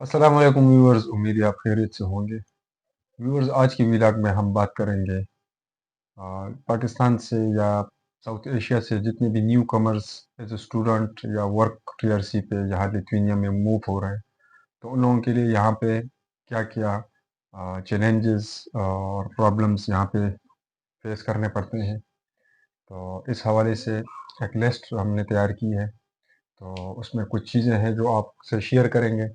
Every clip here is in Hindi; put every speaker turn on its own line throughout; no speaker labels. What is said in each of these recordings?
अस्सलाम वालेकुम व्यूअर्स, उम्मीद है आप खैरियत से होंगे। व्यूअर्स, आज की व्लॉग में हम बात करेंगे पाकिस्तान से या साउथ एशिया से जितने भी newcomers as a student या वर्क टीआरसी पे यहाँ लिथुआनिया में मूव हो रहे हैं, तो उन लोगों के लिए यहाँ पे क्या क्या चैलेंजेस और प्रॉब्लम्स यहाँ पे फेस करने पड़ते हैं। तो इस हवाले से एक लिस्ट हमने तैयार की है। तो उसमें कुछ चीज़ें हैं जो आपसे शेयर करेंगे।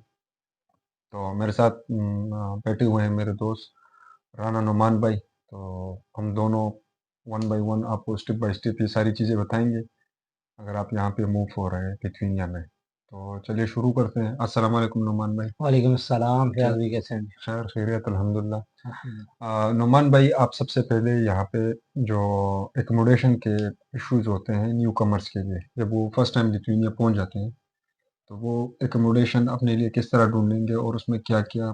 तो मेरे साथ बैठे हुए हैं मेरे दोस्त राना नुमान भाई। तो हम दोनों वन बाय वन आपको स्टेप बाय स्टेप ये सारी चीज़ें बताएंगे अगर आप यहाँ पे मूव हो रहे हैं लिथुआनिया में। तो चलिए शुरू करते हैं। अस्सलाम वालेकुम नुमान भाई।
वालेकुम अस्सलाम।
क्या
फयाज भाई कैसे हैं?
खैर खैरियत अल्हम्दुलिल्लाह।
अल्हम्दुलिल्लाह।
नुमान भाई, आप सबसे पहले यहाँ पे जो एकोमोडेशन के इश्यूज होते हैं न्यू कमर्स के लिए, जब वो फर्स्ट टाइम लिथुआनिया पहुँच जाते हैं, तो वो एकोमोडेशन अपने लिए किस तरह ढूंढेंगे और उसमें क्या क्या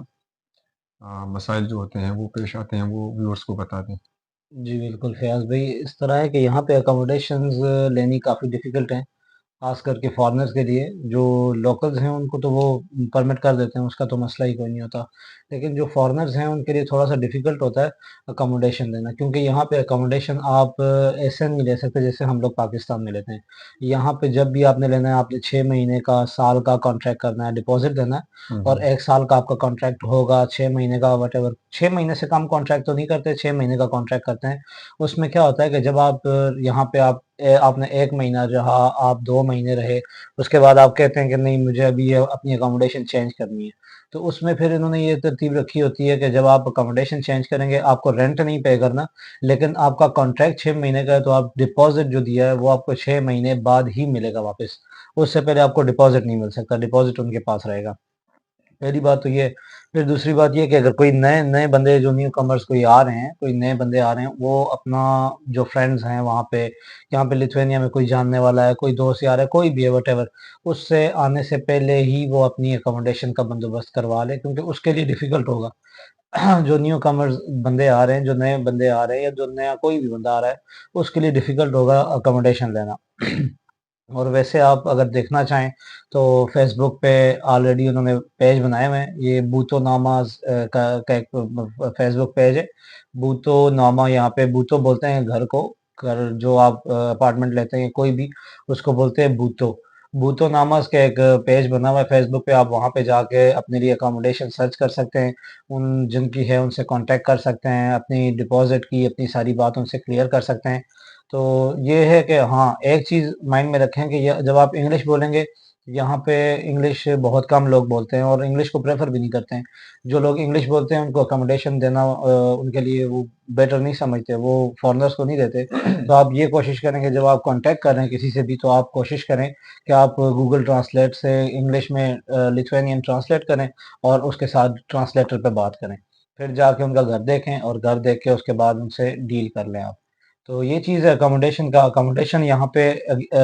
मसाइल जो होते हैं वो पेश आते हैं, वो व्यूअर्स को बता दें।
जी बिल्कुल फयाज भाई, इस तरह है कि यहाँ पे अकोमोडेशंस लेनी काफ़ी डिफ़िकल्ट हैं। ख़ास करके फ़ॉरेनर्स के लिए। जो लोकल्स हैं उनको तो वो परमिट कर देते हैं, उसका तो मसला ही कोई नहीं होता। लेकिन जो फ़ॉरेनर्स हैं उनके लिए थोड़ा-सा डिफ़िकल्ट होता है अकोमोडेशन लेना, क्योंकि यहाँ पे अकोमोडेशन आप ऐसे नहीं ले सकते जैसे हम लोग पाकिस्तान में लेते हैं। यहाँ पे जब भी आपने लेना है, आपने 6 महीने का, साल का कॉन्ट्रैक्ट करना है, डिपॉज़िट देना है
हुँ,
और
हुँ।
1 साल का आपका कॉन्ट्रैक्ट होगा, 6 महीने का व्हाटएवर। 6 महीने से कम कॉन्ट्रैक्ट तो नहीं करते, 6 महीने का कॉन्ट्रैक्ट करते हैं। उसमें क्या होता है कि जब आप यहाँ पे आपने 1 महीना रहा, आप 2 महीने रहे, उसके बाद आप कहते हैं कि नहीं, मुझे अभी ये अपनी अकोमोडेशन चेंज करनी है। तो उसमें फिर इन्होंने ये तरतीब रखी होती है कि जब आप अकोमोडेशन चेंज करेंगे, आपको रेंट नहीं पे करना, लेकिन आपका कॉन्ट्रैक्ट 6 महीने का है, तो आप डिपॉज़िट जो दिया है वो आपको 6 महीने बाद ही मिलेगा वापस। उससे पहले आपको डिपॉज़िट नहीं मिल सकता, डिपॉज़िट उनके पास रहेगा। पहली बात तो ये। फिर दूसरी बात ये कि अगर कोई नए नए बंदे, जो न्यू कमर्स कोई आ रहे हैं, कोई नए बंदे आ रहे हैं, वो अपना जो फ्रेंड्स हैं वहाँ पे, यहाँ पे लिथुआनिया में कोई जानने वाला है, कोई दोस्त यार है, कोई भी है वटेवर, उससे आने से पहले ही वो अपनी अकोमोडेशन का बंदोबस्त करवा ले, क्योंकि उसके लिए डिफिकल्ट होगा। जो न्यू कमर्स बंदे आ रहे हैं, जो नए बंदे आ रहे हैं, या जो नया कोई भी बंदा आ रहा है, उसके लिए डिफिकल्ट होगा अकोमोडेशन लेना। और वैसे आप अगर देखना चाहें तो फेसबुक पे ऑलरेडी उन्होंने पेज बनाए हुए हैं। ये बूतो नामाज का एक फेसबुक पेज है। बूतो नामा, यहाँ पे बूतो बोलते हैं घर को। घर जो आप अपार्टमेंट लेते हैं कोई भी, उसको बोलते हैं बूतो। बूतो नामाज का एक पेज बना हुआ है फेसबुक पे। आप वहाँ पे जाके अपने लिए अकोमोडेशन सर्च कर सकते हैं। उन जिनकी है उनसे कांटेक्ट कर सकते हैं, अपनी डिपॉजिट की अपनी सारी बात उनसे क्लियर कर सकते हैं। तो ये है कि हाँ, एक चीज़ माइंड में रखें कि जब आप इंग्लिश बोलेंगे, यहाँ पे इंग्लिश बहुत कम लोग बोलते हैं और इंग्लिश को प्रेफर भी नहीं करते हैं। जो लोग इंग्लिश बोलते हैं उनको अकोमोडेशन देना उनके लिए वो बेटर नहीं समझते, वो फॉरेनर्स को नहीं देते। तो आप ये कोशिश करें कि जब आप कांटेक्ट कर रहे हैं किसी से भी, तो आप कोशिश करें कि आप गूगल ट्रांसलेट से इंग्लिश में लिथुआनियन ट्रांसलेट करें और उसके साथ ट्रांसलेटर पे बात करें। फिर जाके उनका घर देखें और घर देख के उसके बाद उनसे डील कर लें आप। तो ये चीज़ है अकोमोडेशन का। अकोमोडेशन यहाँ पे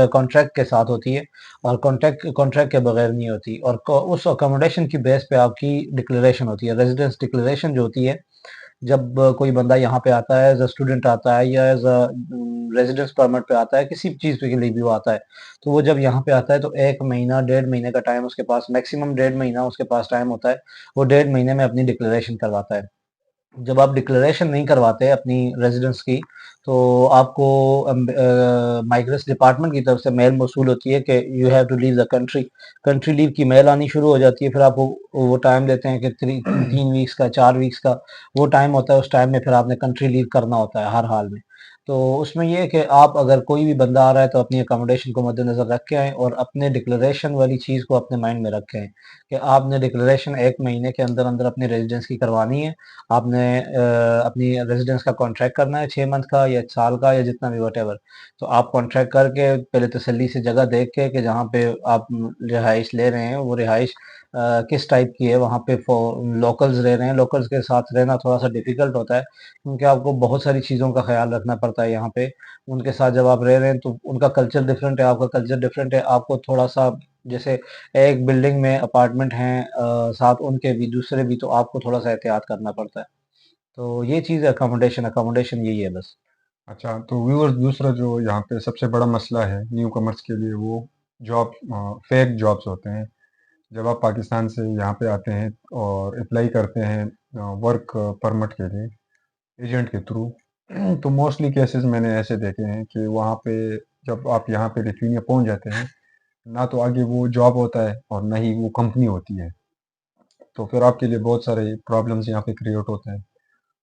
कॉन्ट्रैक्ट के साथ होती है और कॉन्ट्रैक्ट कॉन्ट्रैक्ट के बगैर नहीं होती। और उस अकोमोडेशन की बेस पे आपकी डिक्लेरेशन होती है, रेजिडेंस डिक्लेरेशन जो होती है। जब कोई बंदा यहाँ पे आता है, एज अ स्टूडेंट आता है या एज अ रेजिडेंस परमिट पे आता है, किसी भी चीज़ के लिए भी वो आता है, तो वो जब यहाँ पे आता है तो 1 महीना 1.5 महीने का टाइम उसके पास, मैक्सिमम 1.5 महीना उसके पास टाइम होता है। वो 1.5 महीने में अपनी डिक्लेरेशन करवाता है। जब आप डिक्लेरेशन नहीं करवाते अपनी रेजिडेंस की, तो आपको माइग्रेशन डिपार्टमेंट की तरफ से मेल मौसूल होती है कि you have to leave the country. Country leave की मेल आनी शुरू हो जाती है। फिर आपको वो टाइम देते हैं कि 3 वीक्स का, 4 वीक्स का वो टाइम होता है। उस टाइम में फिर आपने कंट्री लीव करना होता है हर हाल में। तो उसमें ये है कि आप अगर कोई भी बंदा आ रहा है तो अपनी अकोमोडेशन को मद्देनजर रख के आए और अपने डिक्लेरेशन वाली चीज़ को अपने माइंड में रखें कि आपने डिक्लेरेशन 1 महीने के अंदर अंदर अपनी रेजिडेंस की करवानी है। आपने अपनी रेजिडेंस का कॉन्ट्रैक्ट करना है 6 मंथ का या साल का या जितना भी वटेवर। तो आप कॉन्ट्रैक्ट करके पहले तसल्ली से जगह देख के कि जहाँ पे आप रिहाइश ले रहे हैं वो रिहाइश किस टाइप की है। वहाँ पे लोकल्स रह रहे हैं, लोकल्स के साथ रहना थोड़ा सा डिफिकल्ट होता है, क्योंकि आपको बहुत सारी चीज़ों का ख्याल रखना पड़ता है यहाँ पे। उनके साथ जब आप रह रहे हैं तो उनका कल्चर डिफरेंट है, आपका कल्चर डिफरेंट है। आपको थोड़ा सा, जैसे एक बिल्डिंग में अपार्टमेंट हैं साथ उनके भी दूसरे भी, तो आपको थोड़ा सा एहतियात करना पड़ता है। तो ये चीज़ है अकोमोडेशन। अकोमोडेशन यही है बस।
अच्छा, तो व्यूअर्स, दूसरा जो यहाँ पे सबसे बड़ा मसला है न्यू कमर्स के लिए, वो जॉब फेक जॉब्स होते हैं। जब आप पाकिस्तान से यहाँ पे आते हैं और अप्लाई करते हैं वर्क परमिट के लिए एजेंट के थ्रू, तो मोस्टली केसेस मैंने ऐसे देखे हैं कि वहाँ पे जब आप यहाँ पे लिथुआनिया पहुँच जाते हैं, ना तो आगे वो जॉब होता है और ना ही वो कंपनी होती है। तो फिर आपके लिए बहुत सारे प्रॉब्लम्स यहाँ पे क्रिएट होते हैं।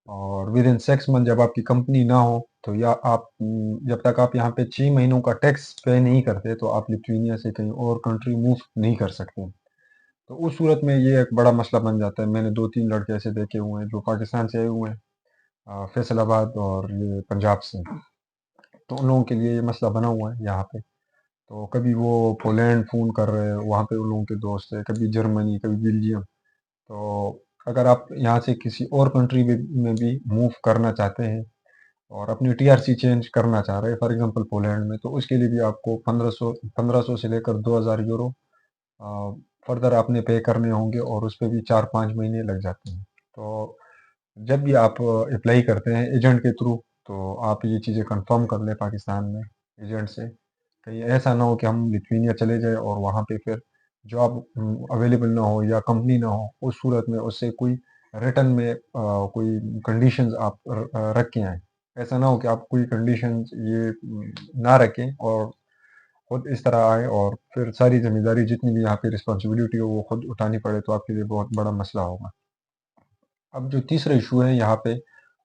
और विद इन 6 मंथ जब आपकी कंपनी ना हो, तो या आप जब तक आप यहाँ पे 6 महीनों का टैक्स पे नहीं करते, तो आप लिथुआनिया से कहीं और कंट्री मूव नहीं कर सकते। तो उस सूरत में ये एक बड़ा मसला बन जाता है। मैंने 2-3 लड़के ऐसे देखे हुए हैं जो पाकिस्तान से आए हुए हैं, फैसलाबाद और ये पंजाब से। तो उन लोगों के लिए ये मसला बना हुआ है यहाँ पे। तो कभी वो पोलैंड फ़ोन कर रहे हैं, वहाँ पे उन लोगों के दोस्त हैं, कभी जर्मनी, कभी बेल्जियम। तो अगर आप यहाँ से किसी और कंट्री में भी मूव करना चाहते हैं और अपनी टीआरसी चेंज करना चाह रहे हैं, फॉर एग्जांपल पोलैंड में, तो उसके लिए भी आपको 1500 से लेकर 2000 यूरो फर्दर आपने पे करने होंगे और उस पे भी 4-5 महीने लग जाते हैं। तो जब भी आप अप्लाई करते हैं एजेंट के थ्रू, तो आप ये चीज़ें कंफर्म कर लें पाकिस्तान में एजेंट से। कहीं ऐसा ना हो कि हम लिथुआनिया चले जाएँ और वहाँ पे फिर जॉब अवेलेबल ना हो या कंपनी ना हो, उस सूरत में उससे कोई रिटर्न में कोई कंडीशंस आप रख के आएँ। ऐसा ना हो कि आप कोई कंडीशंस ये ना रखें और खुद इस तरह आए और फिर सारी ज़िम्मेदारी जितनी भी यहाँ पे रिस्पॉन्सिबिलिटी हो वो खुद उठानी पड़े, तो आपके लिए बहुत बड़ा मसला होगा। अब जो तीसरा इशू है यहाँ पे,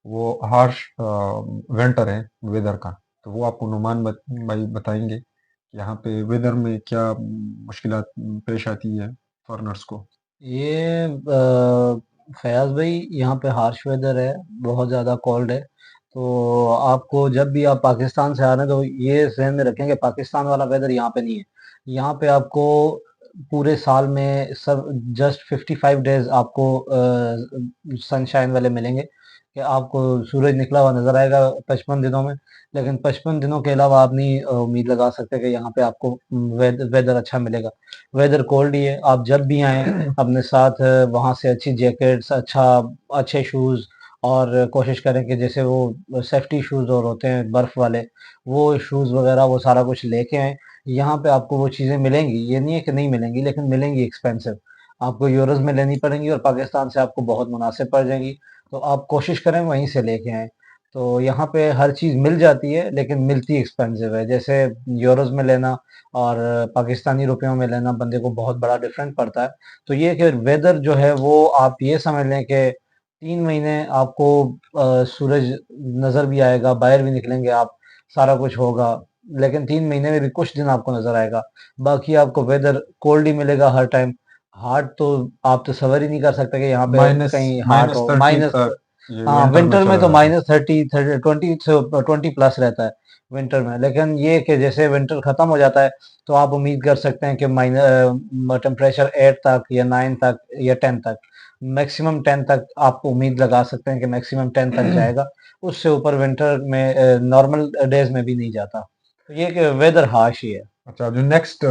वो हार्श विंटर है वेदर का। तो वो आपको नुमान भाई बताएंगे कि यहाँ पे वेदर में क्या मुश्किलात पेश आती है फॉरेनर्स को।
ये फयाज़ भाई, यहाँ पे हार्श वेदर है, बहुत ज़्यादा कोल्ड है। तो आपको जब भी आप पाकिस्तान से आ रहे हैं तो ये ज़हन में रखें कि पाकिस्तान वाला वेदर यहाँ पे नहीं है। यहाँ पे आपको पूरे साल में सब जस्ट 55 डेज़ आपको सनशाइन वाले मिलेंगे, कि आपको सूरज निकला हुआ नज़र आएगा 55 दिनों में। लेकिन 55 दिनों के अलावा आप नहीं उम्मीद लगा सकते कि यहाँ पे आपको वेदर अच्छा मिलेगा। वेदर कोल्ड ही है। आप जब भी आएँ अपने साथ वहाँ से अच्छी जैकेट्स, अच्छे शूज़, और कोशिश करें कि जैसे वो सेफ्टी शूज़ और होते हैं बर्फ़ वाले, वो शूज़ वग़ैरह वो सारा कुछ लेके आएँ। यहाँ पे आपको वो चीज़ें मिलेंगी, ये नहीं है कि नहीं मिलेंगी, लेकिन मिलेंगी एक्सपेंसिव। आपको यूरोज़ में लेनी पड़ेंगी और पाकिस्तान से आपको बहुत मुनासिब पड़ जाएँगी। तो आप कोशिश करें वहीं से लेके आएँ। तो यहाँ पे हर चीज़ मिल जाती है, लेकिन मिलती एक्सपेंसिव है। जैसे यूरोज़ में लेना और पाकिस्तानी रुपयों में लेना बंदे को बहुत बड़ा डिफरेंस पड़ता है। तो ये कि वेदर जो है वो आप ये समझ लें कि 3 महीने आपको सूरज नज़र भी आएगा, बाहर भी निकलेंगे आप, सारा कुछ होगा, लेकिन 3 महीने में भी कुछ दिन आपको नज़र आएगा। बाकी आपको वेदर कोल्ड ही मिलेगा हर टाइम। हॉट तो आप तसव्वुर ही नहीं कर सकते कि यहाँ पे
माइनस
कहीं हॉट
माइनस
हो।
30
माइनस,
तक ये
हाँ,
विंटर में
विंटर में
चला
तो
जाता है।
-30 20 से 20 प्लस रहता है विंटर में। लेकिन ये कि जैसे विंटर खत्म हो जाता है तो आप उम्मीद कर सकते हैं कि टेम्परेचर 8 तक या 9 तक या 10 तक, मैक्सिमम 10 तक आप उम्मीद लगा सकते हैं कि मैक्सिमम 10 तक जाएगा। उससे ऊपर विंटर में नॉर्मल डेज में भी नहीं जाता। तो ये कि वेदर हार्श ही है।
अच्छा, जो नेक्स्ट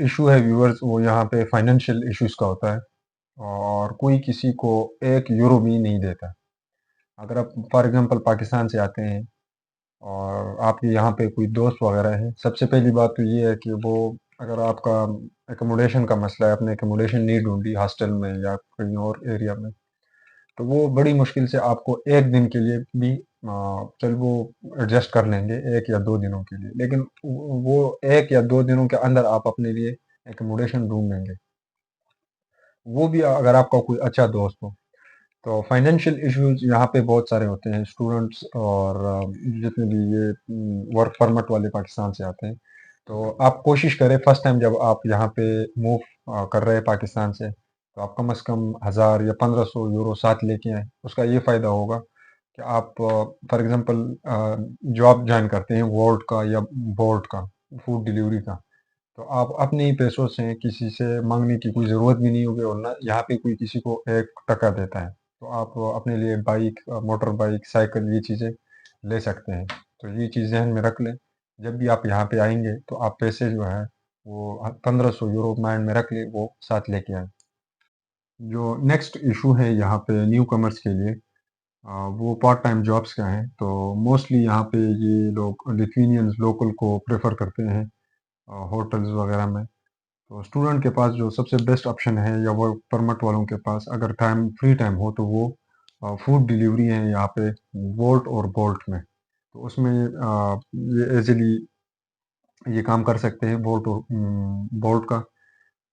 इशू है व्यूअर्स, वो यहाँ पे फाइनेंशियल इश्यूज का होता है और कोई किसी को 1 यूरो भी नहीं देता। अगर आप फॉर एग्जांपल पाकिस्तान से आते हैं और आपके यहाँ पे कोई दोस्त वगैरह है, सबसे पहली बात तो ये है कि वो, अगर आपका एकोमोडेशन का मसला है, आपने एकोमोडेशन नहीं ढूंढी हॉस्टल में या कहीं और एरिया में, तो वो बड़ी मुश्किल से आपको 1 दिन के लिए भी चल वो एडजस्ट कर लेंगे, 1 या 2 दिनों के लिए। लेकिन वो 1 या 2 दिनों के अंदर आप अपने लिए एकोमोडेशन ढूंढ लेंगे, वो भी अगर आपका कोई अच्छा दोस्त हो। तो फाइनेंशियल इश्यूज यहाँ पे बहुत सारे होते हैं स्टूडेंट्स और जितने भी ये वर्क परमिट वाले पाकिस्तान से आते हैं। तो आप कोशिश करें फर्स्ट टाइम जब आप यहाँ पे मूव कर रहे हैं पाकिस्तान से, तो आप कम से कम 1000 या 1500 यूरो साथ लेके आएँ। उसका ये फ़ायदा होगा कि आप फॉर एग्जांपल जॉब जॉइन करते हैं वोल्ट का या बोल्ट का, फूड डिलीवरी का, तो आप अपने ही पैसों से किसी से माँगने की कोई ज़रूरत भी नहीं होगी और ना यहाँ पे कोई किसी को 1 टका देता है। तो आप अपने लिए बाइक, मोटर बाइक, साइकिल ये चीज़ें ले सकते हैं। तो ये चीज़ ज़हन में रख लें। जब भी आप यहाँ पे आएँगे तो आप पैसे जो हैं वो 1500 यूरो माइंड में रख लें, वो साथ लेके आएँ। जो नेक्स्ट इश्यू है यहाँ पे न्यू कमर्स के लिए, वो पार्ट टाइम जॉब्स का है। तो मोस्टली यहाँ पे ये लोग लिथुआनियंस लोकल को प्रेफ़र करते हैं होटल्स वग़ैरह में। तो स्टूडेंट के पास जो सबसे बेस्ट ऑप्शन है या वर्क परमिट वालों के पास अगर फ्री टाइम हो तो वो फूड डिलीवरी है यहाँ पे वोल्ट और बोल्ट में। तो उसमें ये इजीली ये काम कर सकते हैं वोल्ट और बोल्ट का।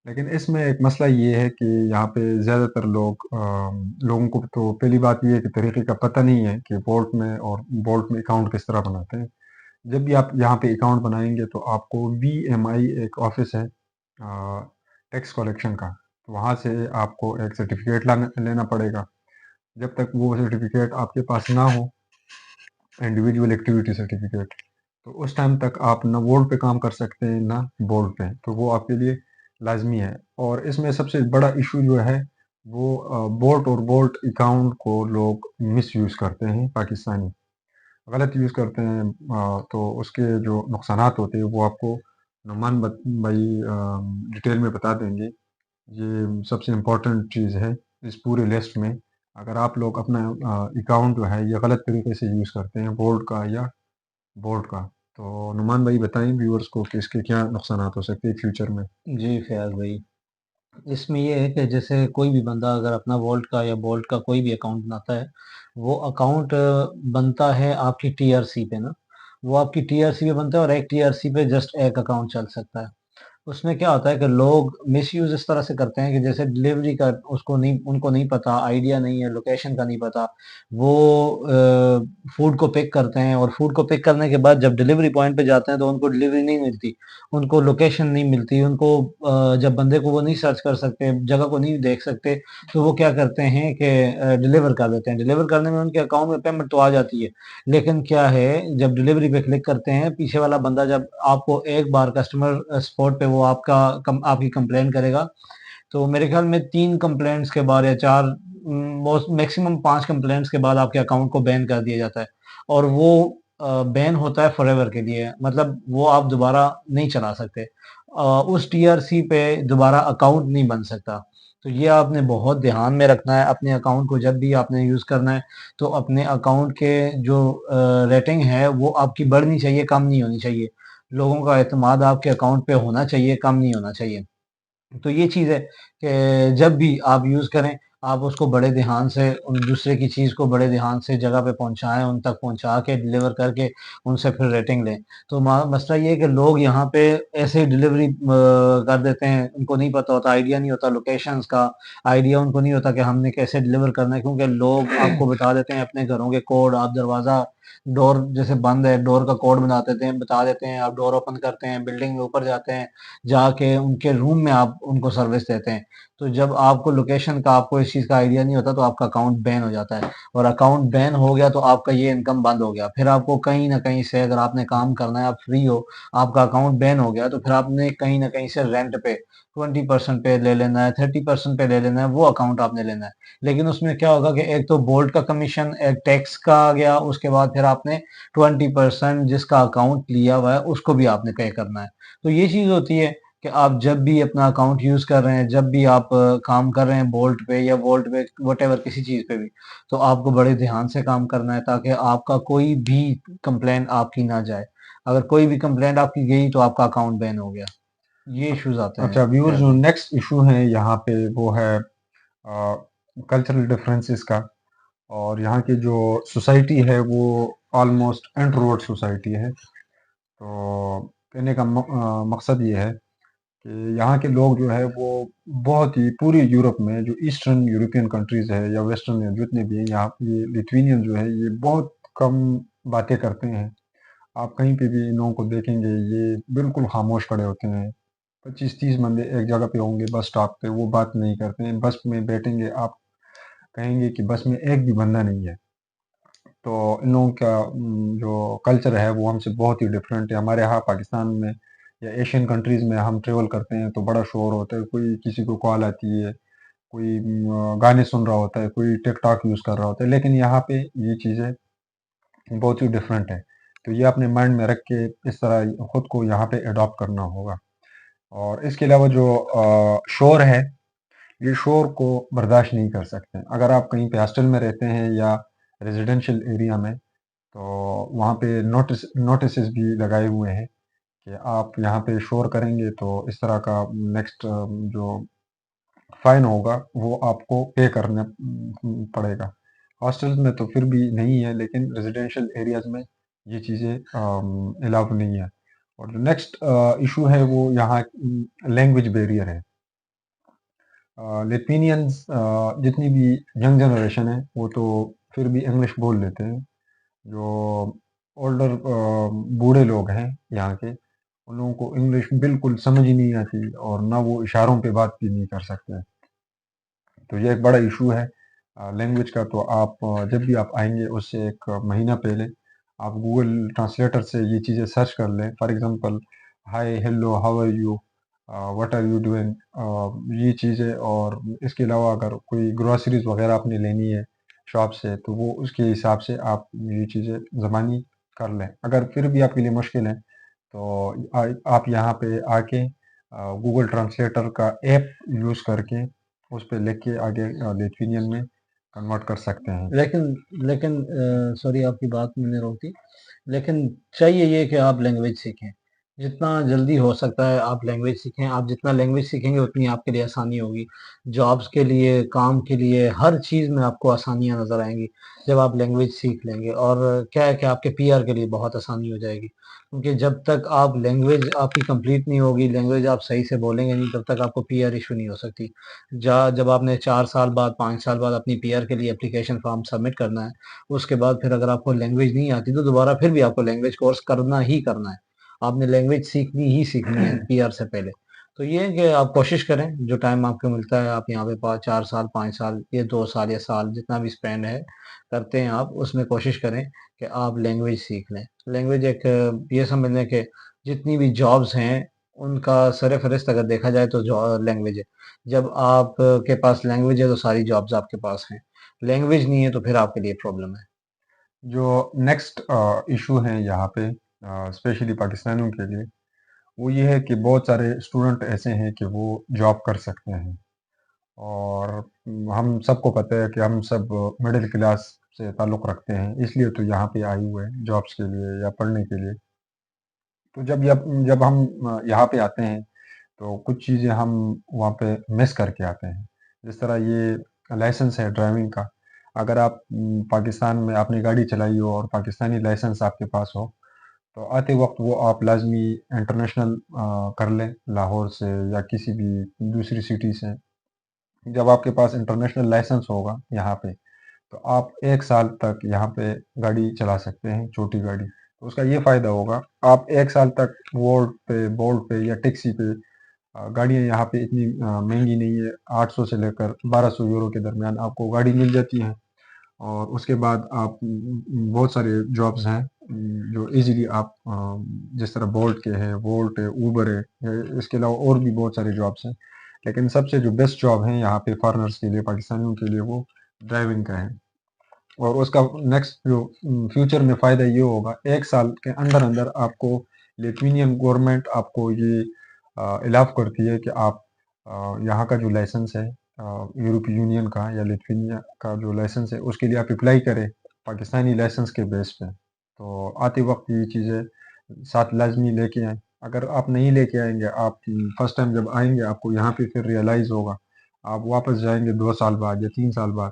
लेकिन इसमें एक मसला ये है कि यहाँ पे ज़्यादातर लोगों को तो पहली बात ये है कि तरीके का पता नहीं है कि वोल्ट में और बोल्ट में अकाउंट किस तरह बनाते हैं। जब भी आप यहाँ पे अकाउंट बनाएंगे तो आपको बीएमआई एक ऑफिस है टैक्स कलेक्शन का, तो वहाँ से आपको एक सर्टिफिकेट लेना पड़ेगा। जब तक वो सर्टिफिकेट आपके पास ना हो, इंडिविजुअल एक्टिविटी सर्टिफिकेट, तो उस टाइम तक आप ना वोल्ट पे काम कर सकते हैं ना बोल्ट पे, तो वो आपके लिए लाजमी है। और इसमें सबसे बड़ा इशू जो है वो बोल्ट और बोल्ट अकाउंट को लोग मिस यूज़ करते हैं, पाकिस्तानी गलत यूज़ करते हैं। तो उसके जो नुकसानात होते हैं वो आपको नुमान भाई डिटेल में बता देंगे। ये सबसे इम्पोर्टेंट चीज़ है इस पूरे लिस्ट में। अगर आप लोग अपना अकाउंट जो है ये गलत तरीके से यूज़ करते हैं बोल्ट का या बोल्ट का, तो नुमान भाई बताएं व्यूअर्स को कि इसके क्या नुकसानात हो सकते हैं फ्यूचर में।
जी, फ़याज़ भाई। इसमें ये है कि जैसे कोई भी बंदा अगर अपना वोल्ट का या बोल्ट का कोई भी अकाउंट बनाता है, वो अकाउंट बनता है आपकी टीआरसी पे ना, वो आपकी टीआरसी पे बनता है और एक टीआरसी पे जस्ट एक अकाउंट चल सकता है। उसमें क्या होता है कि लोग मिसयूज़ इस तरह से करते हैं कि जैसे डिलीवरी का उसको नहीं उनको नहीं पता, आइडिया नहीं है, लोकेशन का नहीं पता। वो फूड को पिक करते हैं और फूड को पिक करने के बाद जब डिलीवरी पॉइंट पे जाते हैं तो उनको डिलीवरी नहीं मिलती, उनको लोकेशन नहीं मिलती, उनको जब बंदे को वो नहीं सर्च कर सकते, जगह को नहीं देख सकते, तो वो क्या करते हैं कि डिलीवर कर देते हैं। डिलीवर करने में उनके अकाउंट में पेमेंट तो आ जाती है, लेकिन क्या है जब डिलीवरी पे क्लिक करते हैं, पीछे वाला बंदा जब आपको एक बार कस्टमर सपोर्ट पे वो आपकी कंप्लेन करेगा, तो मेरे ख्याल में 3 कंप्लेंट्स के बाद या 4 मोस्ट मैक्सिमम 5 कंप्लेंट्स के बाद आपके अकाउंट को बैन कर दिया जाता है और वो बैन होता है फॉरएवर के लिए, मतलब वो आप दोबारा नहीं चला सकते। उस टीआरसी पे दोबारा अकाउंट नहीं बन सकता। तो ये आपने बहुत ध्यान में रखना है अपने अकाउंट को जब भी आपने यूज़ करना है, तो अपने अकाउंट के जो रेटिंग है वो आपकी बढ़नी चाहिए, कम नहीं होनी चाहिए। लोगों का एतमाद आपके अकाउंट पे होना चाहिए, कम नहीं होना चाहिए। तो ये चीज़ है कि जब भी आप यूज़ करें, आप उसको बड़े ध्यान से उन दूसरे की चीज़ को बड़े ध्यान से जगह पे पहुँचाएँ, उन तक पहुँचा के डिलीवर करके उनसे फिर रेटिंग लें। तो मा मसला ये है कि लोग यहाँ पे ऐसे ही डिलीवरी कर देते हैं, उनको नहीं पता होता, आइडिया नहीं होता लोकेशंस का, आइडिया उनको नहीं होता कि हमने कैसे डिलीवर करना है क्योंकि लोग आपको बता देते हैं अपने घरों के कोड, आप दरवाज़ा डोर जैसे बंद है, डोर का कोड बता देते हैं, आप डोर ओपन करते हैं, बिल्डिंग में ऊपर जाते हैं, जाके उनके रूम में आप उनको सर्विस देते हैं। तो जब आपको लोकेशन का आपको इस चीज़ का आइडिया नहीं होता तो आपका अकाउंट बैन हो जाता है और अकाउंट बैन हो गया तो आपका ये इनकम बंद हो गया। फिर आपको कहीं न कहीं से अगर आपने काम करना है, आप फ्री हो, आपका अकाउंट बैन हो गया तो फिर आपने कहीं न कहीं से रेंट पे 20% पे ले लेना है, 30% पे ले लेना है, वो अकाउंट आपने लेना है। लेकिन उसमें क्या होगा कि एक तो बोल्ट का कमीशन, एक टैक्स का आ गया, उसके बाद फिर आपने 20% जिसका अकाउंट लिया हुआ है उसको भी आपने पे करना है। तो ये चीज़ होती है कि आप जब भी अपना अकाउंट यूज़ कर रहे हैं, जब भी आप काम कर रहे हैं बोल्ट पे या वोल्ट पे व्हाटएवर किसी चीज़ पे भी, तो आपको बड़े ध्यान से काम करना है ताकि आपका कोई भी कंप्लेंट आपकी ना जाए। अगर कोई भी कंप्लेंट आपकी गई तो आपका अकाउंट बैन हो गया। ये इश्यूज़ आते हैं
अच्छा व्यूअर्स,
फैज़
जो
भाई।
नेक्स्ट इशू है यहाँ पे वो है कल्चरल डिफरेंसेस का। और यहाँ की जो सोसाइटी है वो ऑलमोस्ट इंट्रोवर्ट सोसाइटी है। तो कहने का मकसद ये है कि यहाँ के लोग जो है वो बहुत ही पूरी यूरोप में जो ईस्टर्न यूरोपियन कंट्रीज़ है या वेस्टर्न जितने भी हैं, यहाँ ये लिथुआनियन जो है ये बहुत कम बातें करते हैं। आप कहीं पे भी इन लोगों को देखेंगे ये बिल्कुल खामोश खड़े होते हैं। 25-30 बंदे एक जगह पे होंगे बस स्टॉप पे, वो बात नहीं करते हैं। बस में बैठेंगे, आप कहेंगे कि बस में एक भी बंदा नहीं है। तो इन लोगों का जो कल्चर है वो हमसे बहुत ही डिफरेंट है। हमारे यहाँ पाकिस्तान में या एशियन कंट्रीज़ में हम ट्रैवल करते हैं तो बड़ा शोर होता है, कोई किसी को कॉल आती है, कोई गाने सुन रहा होता है, कोई टिकटॉक यूज़ कर रहा होता है। लेकिन यहाँ पे ये चीज़ें बहुत ही डिफरेंट है। तो ये अपने माइंड में रख के इस तरह खुद को यहाँ पे अडॉप्ट करना होगा। और इसके अलावा जो शोर है, ये शोर को बर्दाश्त नहीं कर सकते। अगर आप कहीं पे हॉस्टल में रहते हैं या रेजिडेंशियल एरिया में, तो वहाँ पे नोटिस भी लगाए हुए हैं कि आप यहाँ पे शोर करेंगे तो इस तरह का नेक्स्ट जो फ़ाइन होगा वो आपको पे करना पड़ेगा। हॉस्टल्स में तो फिर भी नहीं है, लेकिन रेज़िडेंशियल एरियाज़ में ये चीज़ें अलाउ नहीं है। और जो नेक्स्ट इश्यू है वो यहाँ लैंग्वेज बैरियर है। लिथुआनियंस जितनी भी यंग जनरेशन है वो तो फिर भी इंग्लिश बोल लेते हैं। जो ओल्डर बूढ़े लोग हैं यहाँ के, उन लोगों को इंग्लिश बिल्कुल समझ ही नहीं आती और ना वो इशारों पे बात भी नहीं कर सकते हैं। तो ये एक बड़ा इशू है लैंग्वेज का। तो आप जब भी आप आएँगे उससे 1 महीना पहले आप गूगल ट्रांसलेटर से ये चीज़ें सर्च कर लें। For example hi, hello, how are you, what are you doing, ये चीज़ें। और इसके अलावा अगर कोई ग्रोसरीज़ वग़ैरह आपने लेनी है शॉप से, तो वो उसके हिसाब से आप ये चीज़ें ज़बानी कर लें। अगर फिर भी आपके लिए मुश्किल है, तो आप यहाँ पे आके गूगल ट्रांसलेटर का ऐप यूज़ करके उस पे लिख के आगे लिथुआनियन में कन्वर्ट कर सकते हैं।
लेकिन लेकिन सॉरी आपकी बात मैंने रोक दी। लेकिन चाहिए ये कि आप लैंग्वेज सीखें। जितना जल्दी हो सकता है आप लैंग्वेज सीखें। आप जितना लैंग्वेज सीखेंगे उतनी आपके लिए आसानी होगी। जॉब्स के लिए, काम के लिए, हर चीज़ में आपको आसानियाँ नज़र आएँगी जब आप लैंग्वेज सीख लेंगे। और क्या है कि आपके पीआर के लिए बहुत आसानी हो जाएगी। क्योंकि जब तक आप लैंग्वेज आपकी कंप्लीट नहीं होगी, लैंग्वेज आप सही से बोलेंगे नहीं, तब तक आपको पीआर इश्यू नहीं हो सकती। जब आपने 4 साल बाद, 5 साल बाद अपनी पीआर के लिए एप्लीकेशन फॉर्म सबमिट करना है, उसके बाद फिर अगर आपको लैंग्वेज नहीं आती तो दोबारा फिर भी आपको लैंग्वेज कोर्स करना ही करना है। आपने लैंग्वेज सीखनी ही सीखनी है पीआर से पहले। तो ये है कि आप कोशिश करें, जो टाइम आपको मिलता है आप यहाँ पे 4 साल, 5 साल, ये 2 साल या साल जितना भी स्पेंड है करते हैं आप, उसमें कोशिश करें कि आप लैंग्वेज सीख लें। लैंग्वेज एक ये समझ लें कि जितनी भी जॉब्स हैं, उनका सर-ए-फ़हरिस्त अगर देखा जाए तो लैंग्वेज है। जब आप के पास लैंग्वेज है तो सारी जॉब्स आपके पास हैं। लैंग्वेज नहीं है तो फिर आपके लिए प्रॉब्लम है।
जो नेक्स्ट इशू है यहाँ पे स्पेशली पाकिस्तानियों के लिए, वो ये है कि बहुत सारे स्टूडेंट ऐसे हैं कि वो जॉब कर सकते हैं। और हम सबको पता है कि हम सब मिडिल क्लास से ताल्लुक़ रखते हैं, इसलिए तो यहाँ पे आए हुए हैं जॉब्स के लिए या पढ़ने के लिए। तो जब हम यहाँ पे आते हैं, तो कुछ चीज़ें हम वहाँ पे मिस करके आते हैं। जिस तरह ये लाइसेंस है ड्राइविंग का, अगर आप पाकिस्तान में आपने गाड़ी चलाई हो और पाकिस्तानी लाइसेंस आपके पास हो, तो आते वक़्त वो आप लाज़मी इंटरनेशनल कर लें लाहौर से या किसी भी दूसरी सिटी से। जब आपके पास इंटरनेशनल लाइसेंस होगा यहाँ पे, तो आप 1 साल तक यहाँ पे गाड़ी चला सकते हैं, छोटी गाड़ी। तो उसका ये फ़ायदा होगा, आप 1 साल तक बोल्ट पे या टैक्सी पे गाड़ियाँ यहाँ पे इतनी महँगी नहीं है, 800 से लेकर 1200 यूरो के दरमियान आपको गाड़ी मिल जाती है। और उसके बाद आप बहुत सारे जॉब्स हैं जो ईज़िली आप जिस तरह बोल्ट है, ऊबर है, इसके अलावा और भी बहुत सारे जॉब्स हैं। लेकिन सबसे जो बेस्ट जॉब है यहाँ पे फ़ॉरेनर्स के लिए, पाकिस्तानियों के लिए, वो ड्राइविंग का है। और उसका नेक्स्ट जो फ्यूचर में फ़ायदा ये होगा, 1 साल के अंदर-अंदर आपको लिथुआनियन गवर्नमेंट आपको ये अलाउ करती है कि आप यहाँ का जो लाइसेंस है यूरोपीय यूनियन का या लिथुआनिया का जो लाइसेंस है, उसके लिए आप अप्लाई करें, पाकिस्तानी लाइसेंस के बेस पे। तो आते वक़्त ये चीज़ें साथ लाज़मी लेके आएँ। अगर आप नहीं लेके आएँगे, आप फर्स्ट टाइम जब आएँगे, आपको यहाँ पे फिर रियलाइज़ होगा। आप वापस जाएँगे 2 साल बाद या 3 साल बाद।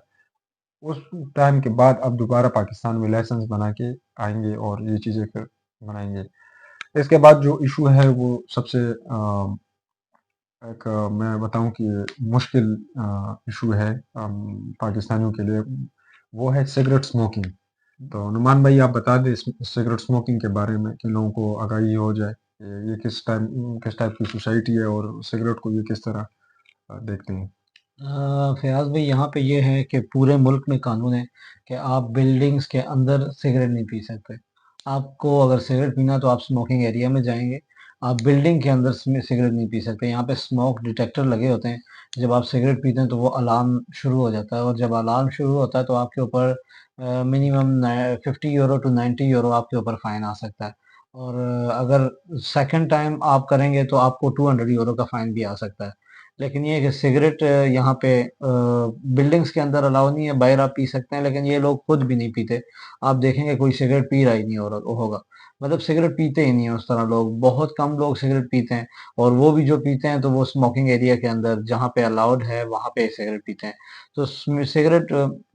उस टाइम के बाद आप दोबारा पाकिस्तान में लाइसेंस बना के आएँगे और ये चीज़ें फिर बनाएँगे। इसके बाद जो इश्यू है वो सबसे एक मैं बताऊँ कि मुश्किल इश्यू है पाकिस्तानियों के लिए, वो है सिगरेट स्मोकिंग। तो नुमान भाई आप बता दें इस सिगरेट स्मोकिंग के बारे में कि लोगों को आगाही हो जाए कि ये किस टाइप की सोसाइटी है और सिगरेट को ये किस तरह देखते हैं?
फ़याज़ भाई, यहाँ पे ये है कि पूरे मुल्क में कानून है कि आप बिल्डिंग्स के अंदर सिगरेट नहीं पी सकते। आपको अगर सिगरेट पीना है तो आप स्मोकिंग एरिया में जाएँगे। आप बिल्डिंग के अंदर सिगरेट नहीं पी सकते। यहाँ पे स्मोक डिटेक्टर लगे होते हैं। जब आप सिगरेट पीते हैं तो वो अलार्म शुरू हो जाता है, और जब अलार्म शुरू होता है तो आपके ऊपर मिनिमम नै 50 यूरो टू 90 यूरो आपके ऊपर फ़ाइन आ सकता है। और अगर सेकंड टाइम आप करेंगे तो आपको 200 यूरो का फ़ाइन भी आ सकता है। लेकिन ये है कि सिगरेट यहाँ पे बिल्डिंग्स के अंदर अलाउ नहीं है, बाहर आप पी सकते हैं, लेकिन ये लोग खुद भी नहीं पीते। आप देखेंगे कोई सिगरेट पी रहा ही नहीं हो रहा होगा। मतलब सिगरेट पीते ही नहीं है उस तरह लोग, बहुत कम लोग सिगरेट पीते हैं, और वो भी जो पीते हैं तो वो स्मोकिंग एरिया के अंदर जहाँ पे अलाउड है वहाँ पे सिगरेट पीते हैं। तो सिगरेट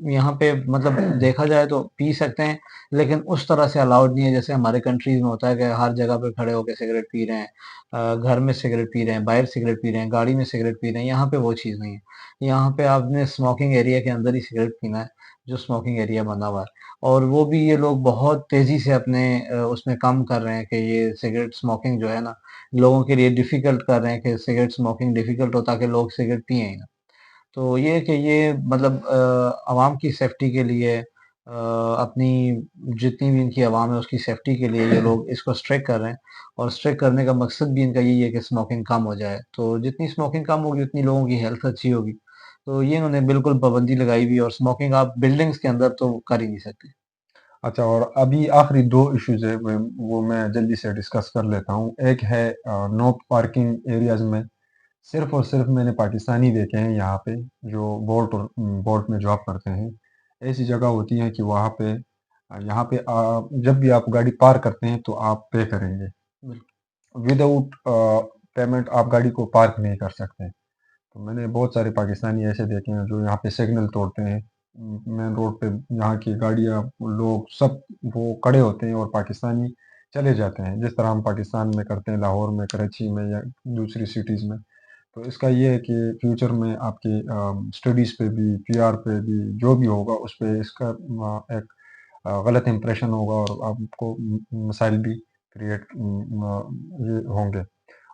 यहाँ पे मतलब देखा जाए तो पी सकते हैं, लेकिन उस तरह से अलाउड नहीं है जैसे हमारे कंट्रीज में होता है कि हर जगह पे खड़े होकर सिगरेट पी रहे हैं, घर में सिगरेट पी रहे हैं, बाहर सिगरेट पी रहे हैं, गाड़ी में सिगरेट पी रहे हैं। यहाँ पे वो चीज़ नहीं है। यहाँ पे आपने स्मोकिंग एरिया के अंदर ही सिगरेट पीना है, जो स्मोकिंग एरिया बना हुआ है। और वो भी ये लोग बहुत तेज़ी से अपने उसमें कम कर रहे हैं कि ये सिगरेट स्मोकिंग जो है ना, लोगों के लिए डिफ़िकल्ट कर रहे हैं कि सिगरेट स्मोकिंग डिफ़िकल्ट हो ताकि लोग सिगरेट पिएँ ही ना। तो ये है कि ये मतलब अवाम की सेफ्टी के लिए अपनी जितनी भी इनकी अवाम है उसकी सेफ्टी के लिए ये लोग इसको स्ट्रिक्ट कर रहे हैं, और स्ट्रिक्ट करने का मकसद भी इनका यही है कि स्मोकिंग कम हो जाए। तो जितनी स्मोकिंग कम होगी उतनी लोगों की हेल्थ अच्छी होगी। तो ये इन्होंने बिल्कुल पाबंदी लगाई हुई है, और स्मोकिंग आप बिल्डिंग्स के अंदर तो कर ही नहीं सकते।
अच्छा, और अभी आखिरी 2 इश्यूज़ है वो मैं जल्दी से डिस्कस कर लेता हूँ। एक है नो पार्किंग एरियाज़ में सिर्फ़ और सिर्फ़ मैंने पाकिस्तानी देखे हैं यहाँ पे जो बोल्ट में जॉब करते हैं। ऐसी जगह होती है कि वहाँ पे यहाँ पे जब भी आप गाड़ी पार्क करते हैं तो आप पे करेंगे।
बिल
विदाउट पेमेंट आप गाड़ी को पार्क नहीं कर सकते। तो मैंने बहुत सारे पाकिस्तानी ऐसे देखे हैं जो यहाँ पे सिग्नल तोड़ते हैं। मेन रोड पे यहाँ की गाड़ियाँ, लोग सब वो खड़े होते हैं और पाकिस्तानी चले जाते हैं, जिस तरह हम पाकिस्तान में करते हैं, लाहौर में, कराची में या दूसरी सिटीज़ में। तो इसका ये है कि फ्यूचर में आपकी स्टडीज़ पे भी, पीआर पे भी, जो भी होगा उस पे इसका एक गलत इंप्रेशन होगा और आपको मसाइल भी क्रिएट ये होंगे।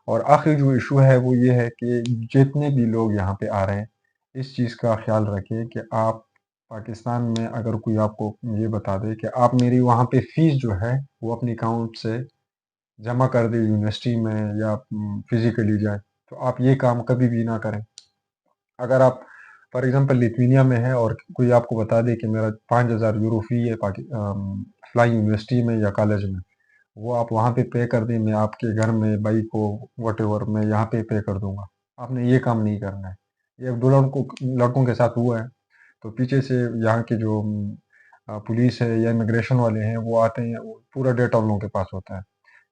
और आखिरी जो इशू है वो ये है कि जितने भी लोग यहाँ पे आ रहे हैं, इस चीज़ का ख्याल रखें कि आप पाकिस्तान में अगर कोई आपको ये बता दे कि आप मेरी वहाँ पे फ़ीस जो है वो अपने अकाउंट से जमा कर दें यूनिवर्सिटी में या फिज़िकली जाएँ, तो आप ये काम कभी भी ना करें। अगर आप फॉर एग्ज़ाम्पल लिथुआनिया में हैं और कोई आपको बता दे कि मेरा 5,000 यूरो फ़ी है फ्लाइंग यूनिवर्सिटी में या कॉलेज में, वो आप वहाँ पे कर दें, मैं आपके घर में, बाइक हो, व्हाटएवर मैं यहाँ पे कर दूँगा। आपने ये काम नहीं करना है। ये 2 लड़कों के साथ हुआ है, तो पीछे से यहाँ के जो पुलिस है या इमिग्रेशन वाले हैं, वो आते हैं, वो पूरा डेटा उन लोगों के पास होता है।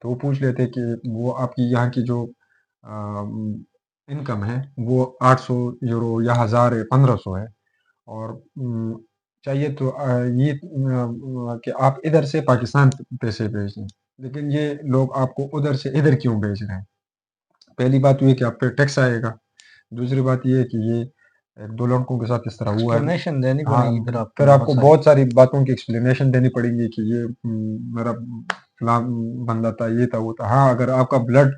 तो वो पूछ लेते हैं कि वो आपकी यहाँ की जो इनकम है, वो 800 यूरो या 1000 है, 1500 है और चाहिए तो ये कि आप इधर से पाकिस्तान पैसे भेज दें। लेकिन ये लोग आपको उधर से इधर क्यों भेज रहे हैं? पहली बात तो ये कि आप पे टैक्स आएगा। दूसरी बात ये है कि ये 1-2 लड़कों के साथ इस तरह हुआ है।
एक्सप्लेनेशन देनी
हाँ,
पड़ेगी फिर आपको
फिर
बहुत
आपको
सारी।
बहुत सारी बातों की एक्सप्लेनेशन देनी पड़ेगी कि ये मेरा फलाँ बंदा था, ये था, वो था। हाँ, अगर आपका ब्लड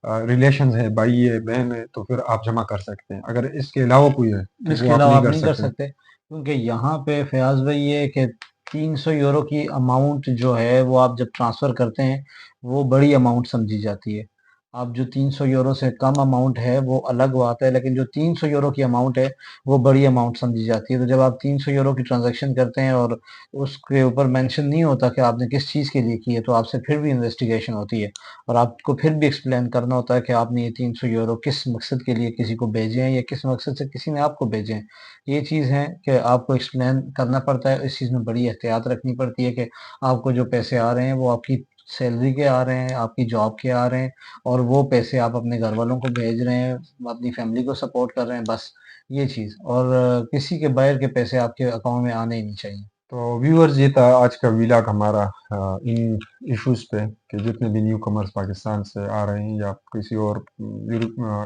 रिलेशंस है, भाई है, बहन है, तो फिर आप जमा कर सकते हैं। अगर इसके अलावा कोई है, तो वो
इसके
आप
अलावा
नहीं
आप
कर
नहीं कर
सकते।
सकते, क्योंकि यहाँ पे फयाज भाई ये है कि 300 यूरो की अमाउंट जो है वो आप जब ट्रांसफ़र करते हैं वो बड़ी अमाउंट समझी जाती है। आप जो 300 यूरो से कम अमाउंट है वो अलग बात है, लेकिन जो 300 यूरो की अमाउंट है वो बड़ी अमाउंट समझी जाती है। तो जब आप 300 यूरो की ट्रांजैक्शन करते हैं और उसके ऊपर मेंशन नहीं होता कि आपने किस चीज़ के लिए की है, तो आपसे फिर भी इन्वेस्टिगेशन होती है, और आपको फिर भी एक्सप्लेन करना होता है कि आपने ये 300 यूरो किस मकसद के लिए किसी को भेजे हैं या किस मकसद से किसी ने आपको भेजे हैं। ये चीज़ है कि आपको एक्सप्लेन करना पड़ता है, इस चीज़ में बड़ी एहतियात रखनी पड़ती है कि आपको जो पैसे आ रहे हैं वो आपकी सैलरी के आ रहे हैं, आपकी जॉब के आ रहे हैं, और वो पैसे आप अपने घर वालों को भेज रहे हैं, अपनी फैमिली को सपोर्ट कर रहे हैं, बस ये चीज़। और किसी के बाहर के पैसे आपके अकाउंट में आने ही नहीं चाहिए।
तो व्यूअर्स, ये था आज का व्लॉग हमारा इन इश्यूज़ पे कि जितने भी न्यू कमर्स पाकिस्तान से आ रहे हैं या किसी और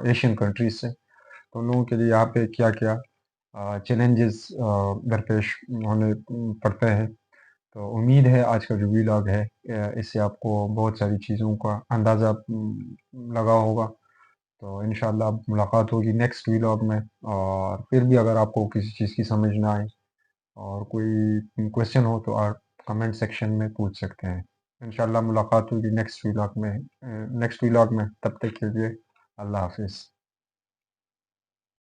एशियन कंट्रीज़ से, तो उन लोगों के लिए यहाँ पे क्या-क्या चैलेंजेस दरपेश होने पड़ते हैं। तो उम्मीद है आज का जो व्लॉग है इससे आपको बहुत सारी चीज़ों का अंदाज़ा लगा होगा। तो इंशाल्लाह मुलाकात होगी नेक्स्ट व्लॉग में, और फिर भी अगर आपको किसी चीज़ की समझ ना आए और कोई क्वेश्चन हो तो आप कमेंट सेक्शन में पूछ सकते हैं। इंशाल्लाह मुलाकात होगी नेक्स्ट व्लॉग में, तब तक के लिए अल्लाह हाफ़िज़।